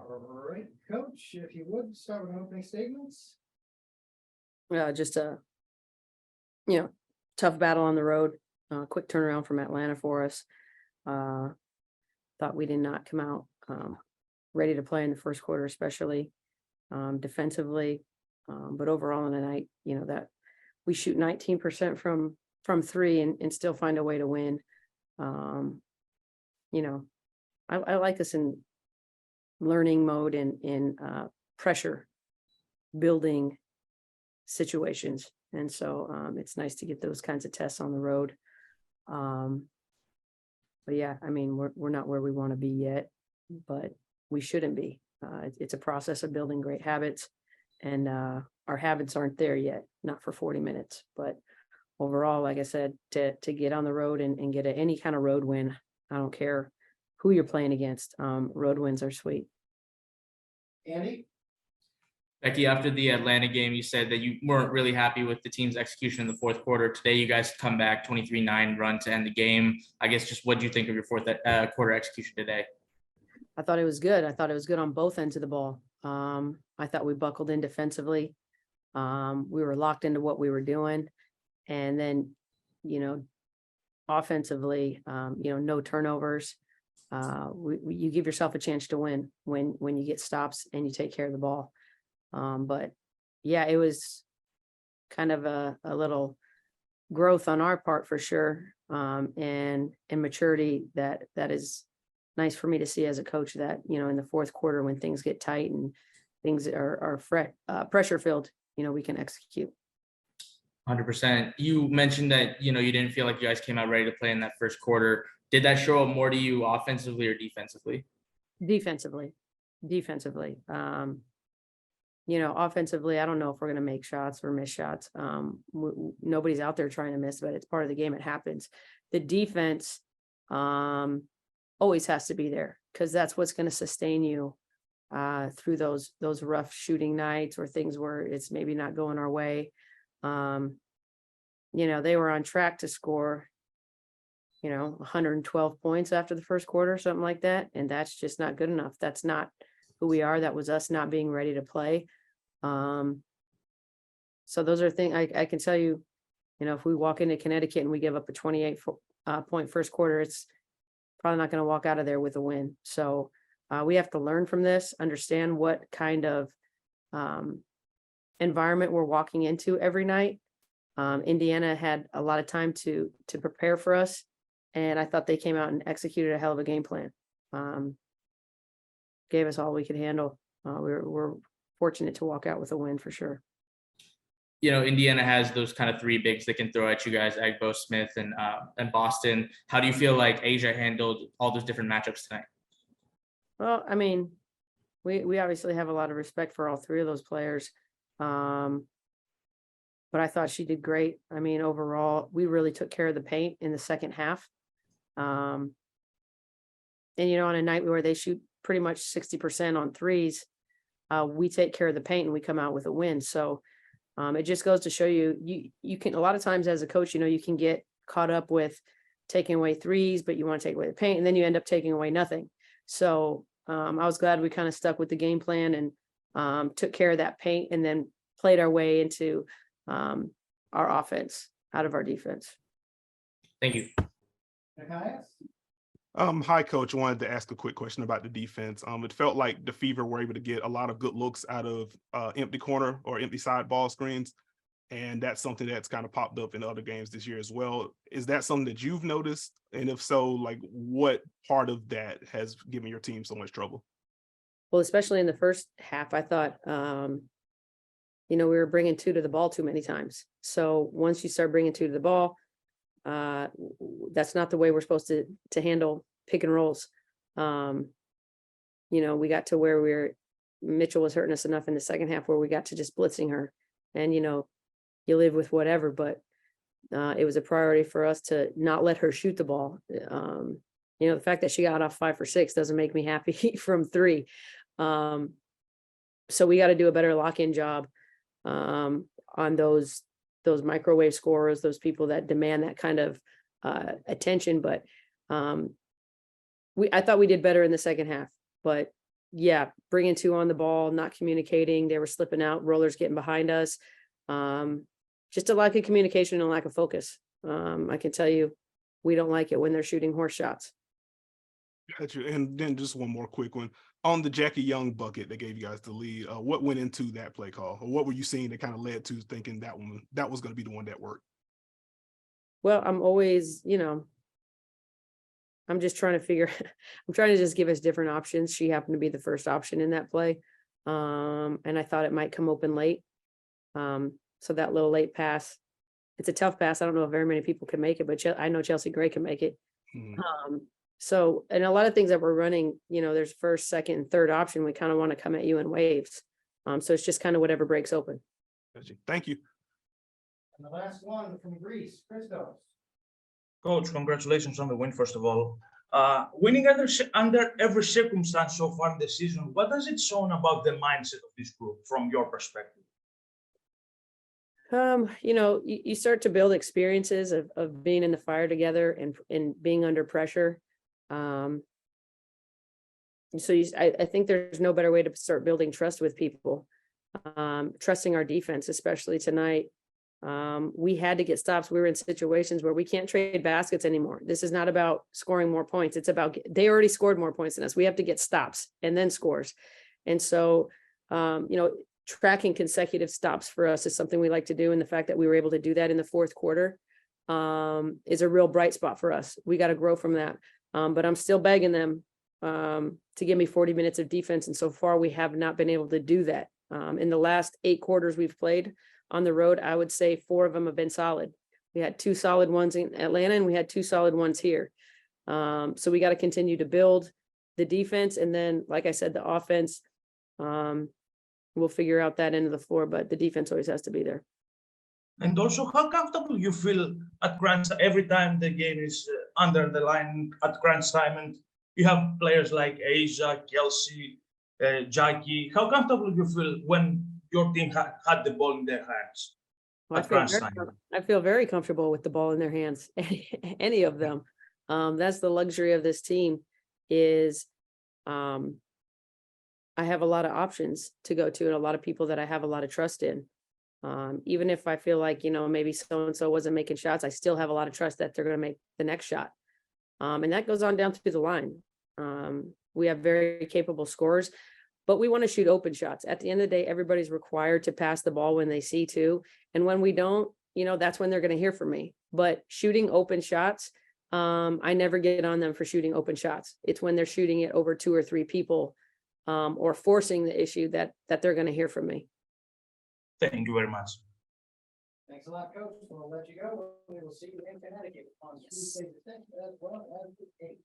All right, Coach, if you would start with opening statements. Just a, tough battle on the road, quick turnaround from Atlanta for us. Thought we did not come out ready to play in the first quarter, especially defensively. But overall in the night, that we shoot 19% from three and still find a way to win. I like us in learning mode and in pressure building situations. And so it's nice to get those kinds of tests on the road. But yeah, I mean, we're not where we want to be yet, but we shouldn't be. It's a process of building great habits, and our habits aren't there yet, not for 40 minutes. But overall, like I said, to get on the road and get any kind of road win, I don't care who you're playing against. Road wins are sweet. Andy? Becky, after the Atlanta game, you said that you weren't really happy with the team's execution in the fourth quarter. Today, you guys come back 23-9 run to end the game. I guess just what do you think of your fourth quarter execution today? I thought it was good. I thought it was good on both ends of the ball. I thought we buckled in defensively. We were locked into what we were doing. And then, offensively, no turnovers. You give yourself a chance to win when you get stops and you take care of the ball. But yeah, it was kind of a little growth on our part for sure. And maturity that is nice for me to see as a coach, that, in the fourth quarter, when things get tight and things are pressure filled, we can execute. 100%. You mentioned that, you didn't feel like you guys came out ready to play in that first quarter. Did that show up more to you offensively or defensively? Defensively. Offensively, I don't know if we're going to make shots or miss shots. Nobody's out there trying to miss, but it's part of the game. It happens. The defense always has to be there, because that's what's going to sustain you through those rough shooting nights or things where it's maybe not going our way. They were on track to score, 112 points after the first quarter, something like that. And that's just not good enough. That's not who we are. That was us not being ready to play. So those are things I can tell you, if we walk into Connecticut and we give up a 28 point first quarter, it's probably not going to walk out of there with a win. So we have to learn from this, understand what kind of environment we're walking into every night. Indiana had a lot of time to prepare for us, and I thought they came out and executed a hell of a game plan. Gave us all we could handle. We're fortunate to walk out with a win for sure. Indiana has those kind of three bigs that can throw at you guys, Agbo, Smith, and Boston. How do you feel like Asia handled all those different matchups tonight? Well, I mean, we obviously have a lot of respect for all three of those players. But I thought she did great. I mean, overall, we really took care of the paint in the second half. And, on a night where they shoot pretty much 60% on threes, we take care of the paint and we come out with a win. So it just goes to show you can, a lot of times as a coach, you can get caught up with taking away threes, but you want to take away the paint, and then you end up taking away nothing. So I was glad we kind of stuck with the game plan and took care of that paint, and then played our way into our offense out of our defense. Thank you. Hi, Coach. I wanted to ask a quick question about the defense. It felt like the Fever were able to get a lot of good looks out of empty corner or empty side ball screens, and that's something that's kind of popped up in other games this year as well. Is that something that you've noticed? And if so, like, what part of that has given your team so much trouble? Well, especially in the first half, I thought, we were bringing two to the ball too many times. So once you start bringing two to the ball, that's not the way we're supposed to handle pick and rolls. We got to where Mitchell was hurting us enough in the second half where we got to just blitzing her, and, you live with whatever, but it was a priority for us to not let her shoot the ball. The fact that she got off 5 for 6 doesn't make me happy from 3. So we got to do a better lock-in job on those microwave scorers, those people that demand that kind of attention. But I thought we did better in the second half, but yeah, bringing two on the ball, not communicating. They were slipping out, rollers getting behind us. Just a lack of communication and lack of focus. I can tell you, we don't like it when they're shooting horse shots. Gotcha. And then just one more quick one on the Jackie Young bucket that gave you guys the lead. What went into that play call, or what were you seeing that kind of led to thinking that was going to be the one that worked? Well, I'm always, I'm just trying to figure, I'm trying to just give us different options. She happened to be the first option in that play. And I thought it might come open late. So that little late pass, it's a tough pass. I don't know if very many people can make it, but I know Chelsea Gray can make it. So, and a lot of things that we're running, there's first, second, and third option. We kind of want to come at you in waves. So it's just kind of whatever breaks open. Gotcha. Thank you. And the last one from Greece, Christos. Coach, congratulations on the win, first of all. Winning under every circumstance so far in the season, what does it show about the mindset of this group from your perspective? You start to build experiences of being in the fire together and being under pressure. So I think there's no better way to start building trust with people. Trusting our defense, especially tonight. We had to get stops. We were in situations where we can't trade baskets anymore. This is not about scoring more points. It's about, they already scored more points than us. We have to get stops and then scores. And so, tracking consecutive stops for us is something we like to do. And the fact that we were able to do that in the fourth quarter is a real bright spot for us. We got to grow from that. But I'm still begging them to give me 40 minutes of defense. And so far we have not been able to do that. In the last 8 quarters we've played on the road, I would say 4 of them have been solid. We had 2 solid ones in Atlanta and we had 2 solid ones here. So we got to continue to build the defense. And then, like I said, the offense, we'll figure out that end of the floor, but the defense always has to be there. And also, how comfortable you feel at crunch every time the game is under the line at crunch time, and you have players like Asia, Kelsey, Jackie. How comfortable you feel when your team had the ball in their hands at crunch time? I feel very comfortable with the ball in their hands, any of them. That's the luxury of this team is I have a lot of options to go to and a lot of people that I have a lot of trust in. Even if I feel like, maybe so-and-so wasn't making shots, I still have a lot of trust that they're going to make the next shot. And that goes on down through the line. We have very capable scorers, but we want to shoot open shots. At the end of the day, everybody's required to pass the ball when they see to. And when we don't, that's when they're going to hear from me. But shooting open shots, I never get on them for shooting open shots. It's when they're shooting it over 2 or 3 people or forcing the issue that they're going to hear from me. Thank you very much. Thanks a lot, Coach. We'll let you go. We will see you in Connecticut on Tuesday the 10th as well as the 8th.